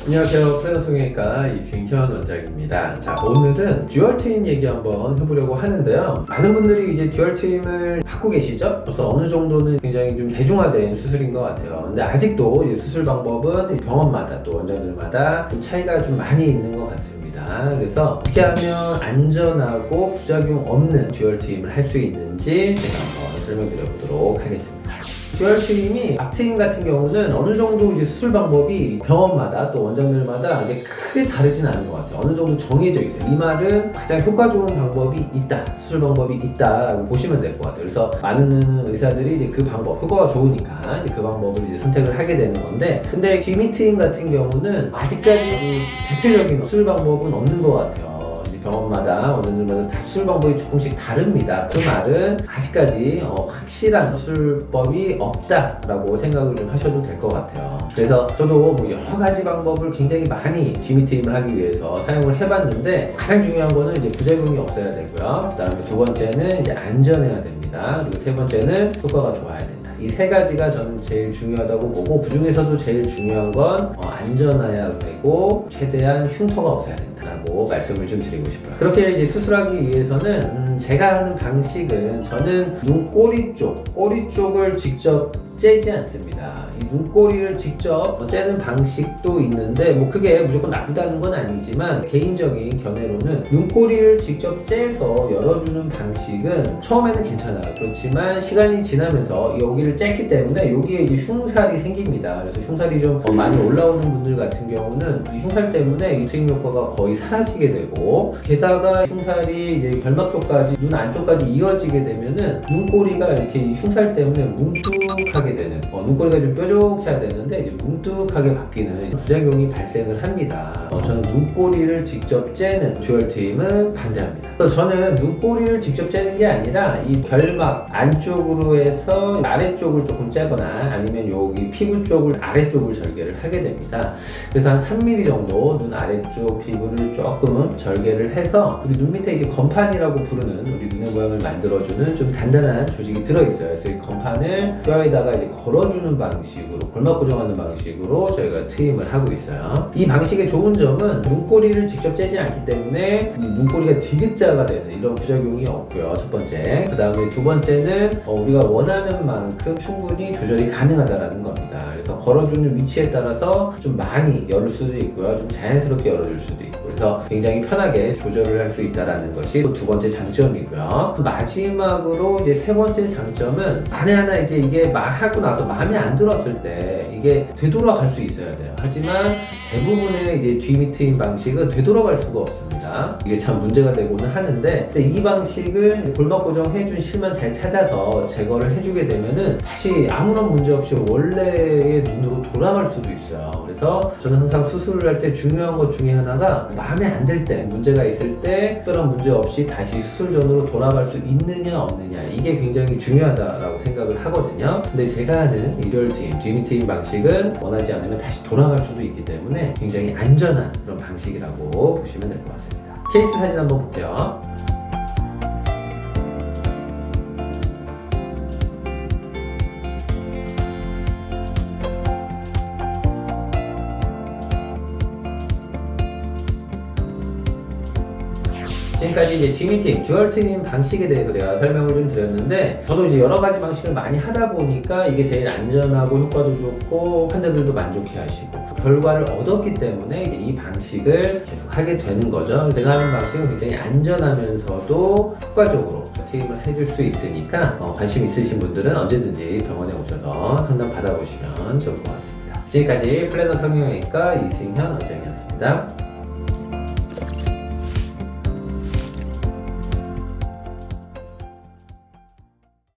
안녕하세요. 플래너 성형외과 이승현 원장입니다. 자, 오늘은 듀얼 트임 얘기 한번 해보려고 하는데요. 많은 분들이 이제 듀얼 트임을 받고 계시죠? 그래서 어느 정도는 굉장히 좀 대중화된 수술인 것 같아요. 근데 아직도 이 수술 방법은 병원마다 또 원장들마다 좀 차이가 좀 많이 있는 것 같습니다. 그래서 어떻게 하면 안전하고 부작용 없는 듀얼 트임을 할 수 있는지 제가 한번 설명드려 보도록 하겠습니다. 듀얼 트임이 앞트임 같은 경우는 어느 정도 이제 수술 방법이 병원마다 또 원장들마다 이제 크게 다르진 않은 것 같아요. 어느 정도 정해져 있어요. 이 말은 가장 효과 좋은 방법이 있다, 수술 방법이 있다라고 보시면 될 것 같아요. 그래서 많은 의사들이 이제 그 방법, 효과가 좋으니까 이제 그 방법을 이제 선택을 하게 되는 건데, 근데 디미 트임 같은 경우는 아직까지 그 대표적인 수술 방법은 없는 것 같아요. 병원마다 원장들마다 다 수술 방법이 조금씩 다릅니다. 그 말은 아직까지 확실한 수술법이 없다라고 생각을 좀 하셔도 될 것 같아요. 그래서 저도 뭐 여러 가지 방법을 굉장히 많이 디미 트임을 하기 위해서 사용을 해봤는데, 가장 중요한 거는 이제 부작용이 없어야 되고요. 그 다음에 두 번째는 이제 안전해야 됩니다. 그리고 세 번째는 효과가 좋아야 된다. 이 세 가지가 저는 제일 중요하다고 보고, 그 중에서도 제일 중요한 건 안전해야 되고 최대한 흉터가 없어야 된다라고 말씀을 좀 드리고 싶어요. 그렇게 이제 수술하기 위해서는 제가 하는 방식은, 저는 눈꼬리 꼬리 쪽을 직접 째지 않습니다. 이 눈꼬리를 직접 째는 방식도 있는데, 뭐 그게 무조건 나쁘다는 건 아니지만 개인적인 견해로는 눈꼬리를 직접 째서 열어주는 방식은 처음에는 괜찮아요. 그렇지만 시간이 지나면서 여기를 쨌기 때문에 여기에 이제 흉살이 생깁니다. 그래서 흉살이 좀 많이 올라오는 분들 같은 경우는 이 흉살 때문에 이 트임 효과가 거의 사라지게 되고, 게다가 흉살이 이제 결막 쪽까지, 눈 안쪽까지 이어지게 되면은 눈꼬리가 이렇게 이 흉살 때문에 뭉툭하게 되는, 눈꼬리가 좀 뾰족해야 되는데 이제 뭉툭하게 바뀌는 부작용이 발생을 합니다. 저는 눈꼬리를 직접 째는 듀얼 트임을 반대합니다. 그래서 저는 눈꼬리를 직접 째는 게 아니라 이 결막 안쪽으로 해서 아래쪽을 조금 째거나 아니면 여기 피부 쪽을 아래쪽을 절개를 하게 됩니다. 그래서 한 3mm 정도 눈 아래쪽 피부를 조금 절개를 해서, 우리 눈 밑에 이제 건판이라고 부르는 우리 눈의 모양을 만들어주는 좀 단단한 조직이 들어있어요. 그래서 이 건판을 뼈에다가 이제 걸어주는 방식으로, 골막 고정하는 방식으로 저희가 트임을 하고 있어요. 이 방식의 좋은 점은 눈꼬리를 직접 째지 않기 때문에 이 눈꼬리가 디귿자가 되는 이런 부작용이 없고요. 첫 번째. 그 다음에 두 번째는 우리가 원하는 만큼 충분히 조절이 가능하다라는 겁니다. 그래서 걸어주는 위치에 따라서 좀 많이 열을 수도 있고요. 좀 자연스럽게 열어줄 수도 있고, 그래서 굉장히 편하게 조절을 할 수 있다라는 것이 또 두 번째 장점이고요. 마지막으로 이제 세 번째 장점은, 만에 하나 이제 이게 하고 나서 마음에 안 들었을 때 이게 되돌아갈 수 있어야 돼요. 하지만 대부분의 이제 디미 트임 방식은 되돌아갈 수가 없습니다. 이게 참 문제가 되고는 하는데, 근데 이 방식을 골막 고정해준 실만 잘 찾아서 제거를 해주게 되면은 다시 아무런 문제 없이 원래의 눈으로 돌아갈 수도 있어요. 그래서 저는 항상 수술을 할 때 중요한 것 중에 하나가, 마음에 안 들 때, 문제가 있을 때 특별한 문제 없이 다시 수술 전으로 돌아갈 수 있느냐 없느냐, 이게 굉장히 중요하다라고 생각을 하거든요. 근데 제가 하는 듀얼 트임, 디미 트임 방식은 원하지 않으면 다시 돌아갈 수도 있기 때문에 굉장히 안전한 그런 방식이라고 보시면 될 것 같습니다. 케이스 사진 한번 볼게요. 지금까지 이제 디미 트임, 듀얼 트임 방식에 대해서 제가 설명을 좀 드렸는데, 저도 이제 여러 가지 방식을 많이 하다 보니까 이게 제일 안전하고 효과도 좋고 환자들도 만족해 하시고 결과를 얻었기 때문에 이제 이 방식을 계속 하게 되는 거죠. 제가 하는 방식은 굉장히 안전하면서도 효과적으로 트임을 해줄 수 있으니까 관심 있으신 분들은 언제든지 병원에 오셔서 상담 받아보시면 좋을 것 같습니다. 지금까지 플래너 성형외과 이승현 원장이었습니다.